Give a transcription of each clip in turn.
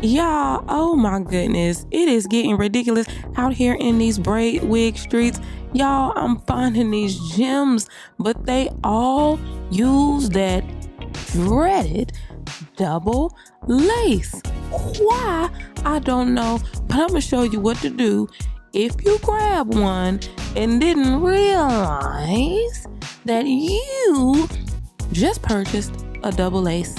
Y'all, oh my goodness, it is getting ridiculous out here in these braid wig streets. Y'all, I'm finding these gems, but they all use that dreaded double lace. Why? I don't know, but I'm gonna show you what to do if you grab one and didn't realize that you just purchased a double lace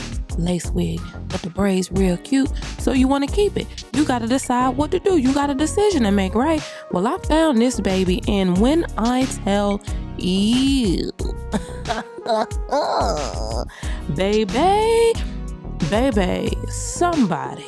wig, but the braid's real cute, so you want to keep it. You got to decide what to do. You got a decision to make, right? Well, I found this baby, and when I tell you, baby, somebody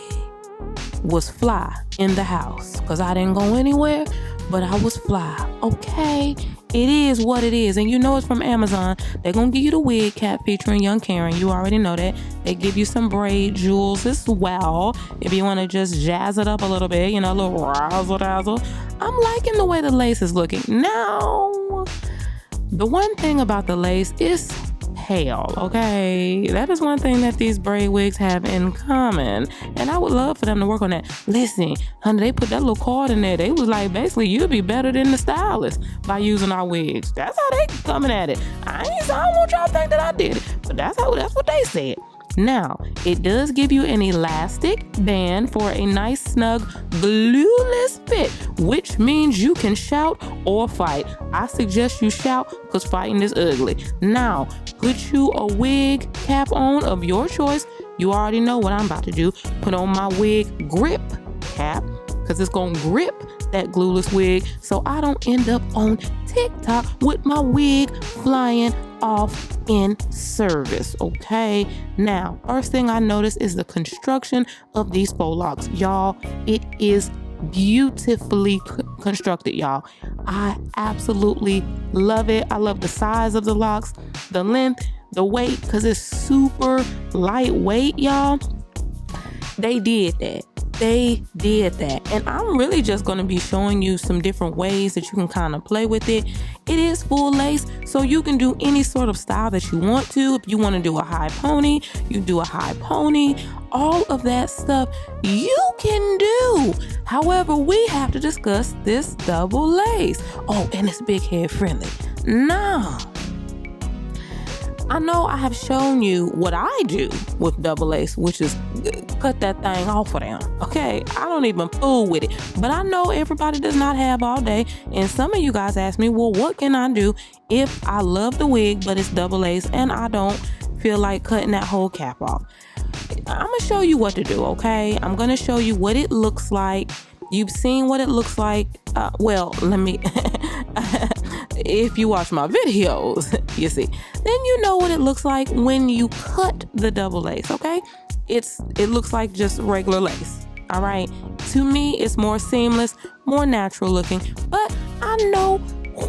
was fly in the house, because I didn't go anywhere, but I was fly, okay? It is what it is, and you know it's from Amazon. They're gonna give you the wig cap featuring young Karen. You already know that. They give you some braid jewels as well, if you want to just jazz it up a little bit, you know, a little razzle dazzle. I'm liking the way the lace is looking. Now, the one thing about the lace is pale, okay? That is one thing that these braid wigs have in common, and I would love for them to work on that. Listen, honey, they put that little card in there. They was like, basically, you'll be better than the stylist by using our wigs. That's how they coming at it. I don't want y'all to think that I did it, but that's what they said. Now, it does give you an elastic band for a nice, snug, glueless fit, which means you can shout or fight. I suggest you shout because fighting is ugly. Now, put you a wig cap on of your choice. You already know what I'm about to do. Put on my wig grip cap because it's going to grip that glueless wig so I don't end up on TikTok with my wig flying off in service, okay? Now, first thing I noticed is the construction of these faux locks. Y'all, it is beautifully constructed, y'all. I absolutely love it. I love the size of the locks, the length, the weight, because it's super lightweight, y'all. They did that. And I'm really just going to be showing you some different ways that you can kind of play with it. It is full lace, so you can do any sort of style that you want to. If you want to do a high pony, you do a high pony. All of that stuff you can do. However, we have to discuss this double lace. Oh, and it's big head friendly. Now, I know I have shown you what I do with double lace, which is cut that thing off of them. Okay, I don't even fool with it. But I know everybody does not have all day. And some of you guys ask me, well, what can I do if I love the wig, but it's double lace and I don't feel like cutting that whole cap off? I'm going to show you what to do, okay? I'm going to show you what it looks like. You've seen what it looks like. If you watch my videos, you see. Then you know what it looks like when you cut the double lace, okay? It looks like just regular lace, all right? To me, it's more seamless, more natural looking. But I know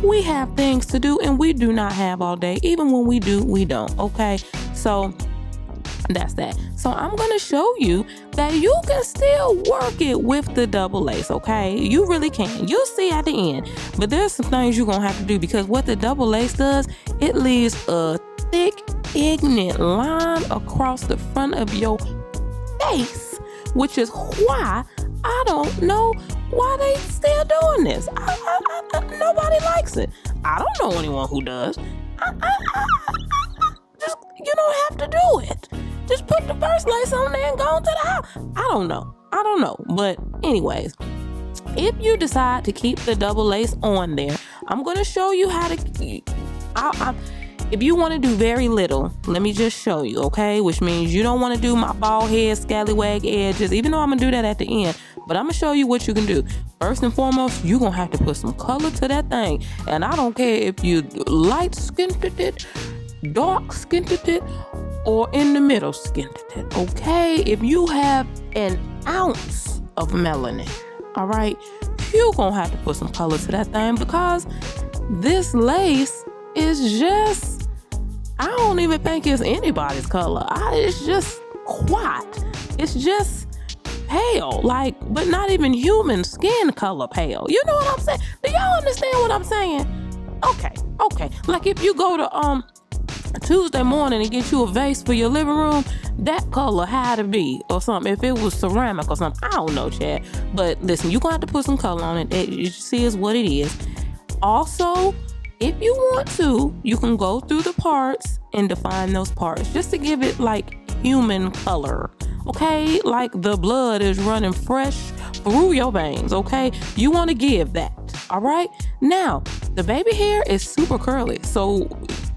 we have things to do, and we do not have all day. Even when we do, we don't, okay? So that's that. So I'm going to show you that you can still work it with the double lace, okay? You really can. You'll see at the end. But there's some things you're going to have to do, because what the double lace does, it leaves a thick, ignorant line across the front of your face, which is why I don't know why they still doing this. Nobody likes it. I don't know anyone who does. Just, you don't have to do it. Just put the first lace on there and go on to the house. I don't know. But anyways, if you decide to keep the double lace on there, I'm going to show you how to... if you want to do very little, let me just show you, okay? Which means you don't want to do my bald head, scallywag edges, even though I'm going to do that at the end. But I'm going to show you what you can do. First and foremost, you're going to have to put some color to that thing. And I don't care if you light-skinned it, dark-skinned it, or in the middle skinned it, okay? If you have an ounce of melanin, all right, you're gonna have to put some color to that thing, because this lace is just, I don't even think it's anybody's color. It's just white. It's just pale, like, but not even human skin color pale. You know what I'm saying? Do y'all understand what I'm saying? Okay. Like if you go to Tuesday morning and get you a vase for your living room, that color had to be or something. If it was ceramic or something, I don't know, Chad. But listen, you're gonna have to put some color on it. It you see is what it is. Also, if you want to, you can go through the parts and define those parts just to give it like human color. Okay, like the blood is running fresh through your veins. Okay, you want to give that. All right. Now the baby hair is super curly, so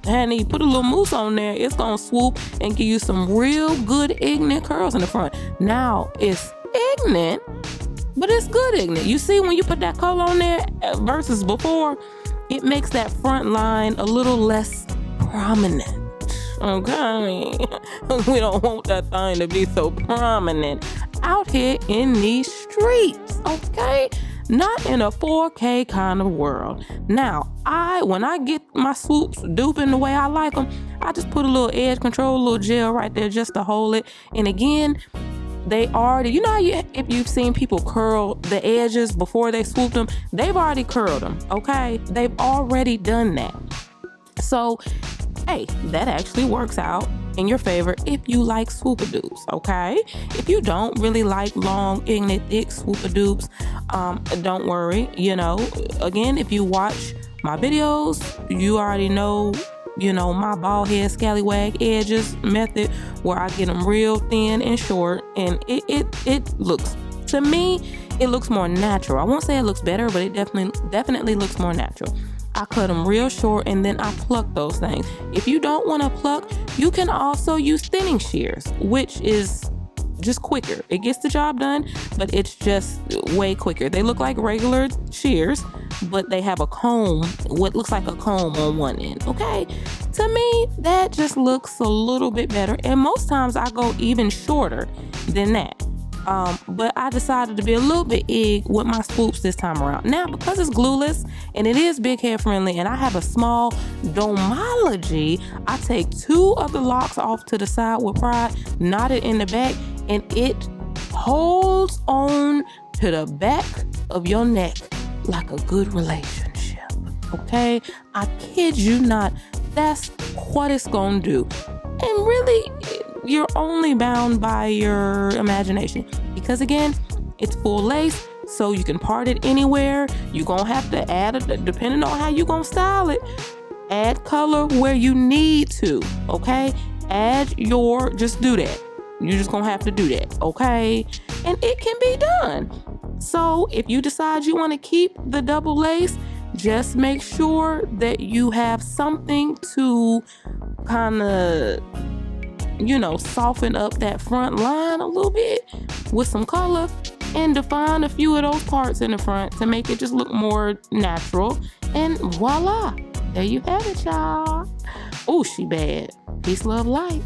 honey, put a little mousse on there. It's gonna swoop and give you some real good ignorant curls in the front. Now it's ignorant, but it's good ignorant. You see, when you put that color on there versus before, it makes that front line a little less prominent. Okay, we don't want that thing to be so prominent out here in these streets. Okay, not in a 4K kind of world. Now, when I get my swoops duping the way I like them, I just put a little edge control, a little gel right there just to hold it. And again, they already, you know how if you've seen people curl the edges before they swoop them, they've already curled them. Okay, they've already done that. So hey, that actually works out in your favor if you like swoopadoos, okay? If you don't really like long, ignorant, thick swoopadoops, don't worry. You know, again, if you watch my videos, you already know, my bald head scallywag edges method, where I get them real thin and short, and it looks, to me, it looks more natural. I won't say it looks better, but it definitely looks more natural. I cut them real short and then I pluck those things. If you don't want to pluck, you can also use thinning shears, which is just quicker. It gets the job done, but it's just way quicker. They look like regular shears, but they have a comb, what looks like a comb on one end, okay? To me, that just looks a little bit better. And most times I go even shorter than that. But I decided to be a little bit egg with my swoops this time around. Now, because it's glueless and it is big hair friendly and I have a small domology, I take 2 of the locks off to the side with pride, knot it in the back, and it holds on to the back of your neck like a good relationship. Okay? I kid you not. That's what it's gonna do. And really, you're only bound by your imagination, because again, it's full lace, so you can part it anywhere. You're gonna have to add it, depending on how you gonna style it, add color where you need to. Okay, just do that. You're just gonna have to do that. Okay, and it can be done. So if you decide you want to keep the double lace, just make sure that you have something to kind of, soften up that front line a little bit with some color and define a few of those parts in the front to make it just look more natural. And voila, there you have it, y'all. Oh, she bad. Peace, love, light.